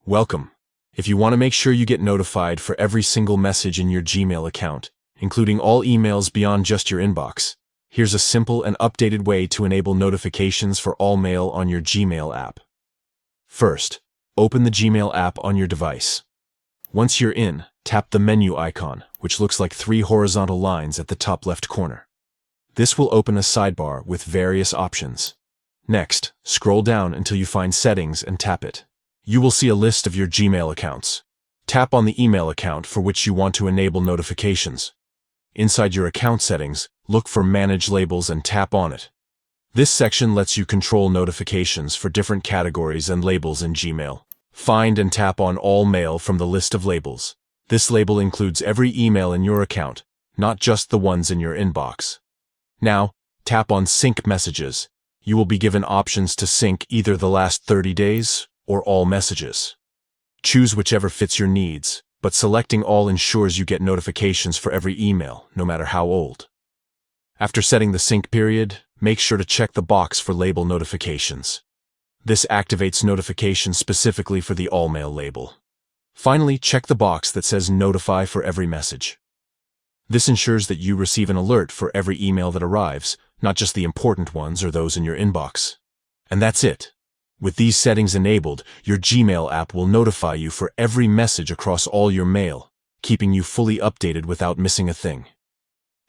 Welcome. If you want to make sure you get notified for every single message in your Gmail account, including all emails beyond just your inbox, here's a simple and updated way to enable notifications for all mail on your Gmail app. First, open the Gmail app on your device. Once you're in, tap the menu icon, which looks like 3 horizontal lines at the top left corner. This will open a sidebar with various options. Next, scroll down until you find Settings and tap it. You will see a list of your Gmail accounts. Tap on the email account for which you want to enable notifications. Inside your account settings, look for Manage Labels and tap on it. This section lets you control notifications for different categories and labels in Gmail. Find and tap on All Mail from the list of labels. This label includes every email in your account, not just the ones in your inbox. Now, tap on Sync Messages. You will be given options to sync either the last 30 days or all messages. Choose whichever fits your needs, but selecting all ensures you get notifications for every email, no matter how old. After setting the sync period, make sure to check the box for label notifications. This activates notifications specifically for the All Mail label. Finally, check the box that says Notify for every message. This ensures that you receive an alert for every email that arrives, not just the important ones or those in your inbox. And that's it. With these settings enabled, your Gmail app will notify you for every message across all your mail, keeping you fully updated without missing a thing.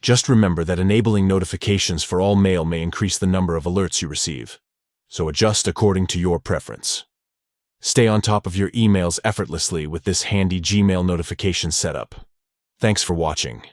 Just remember that enabling notifications for all mail may increase the number of alerts you receive, so adjust according to your preference. Stay on top of your emails effortlessly with this handy Gmail notification setup. Thanks for watching.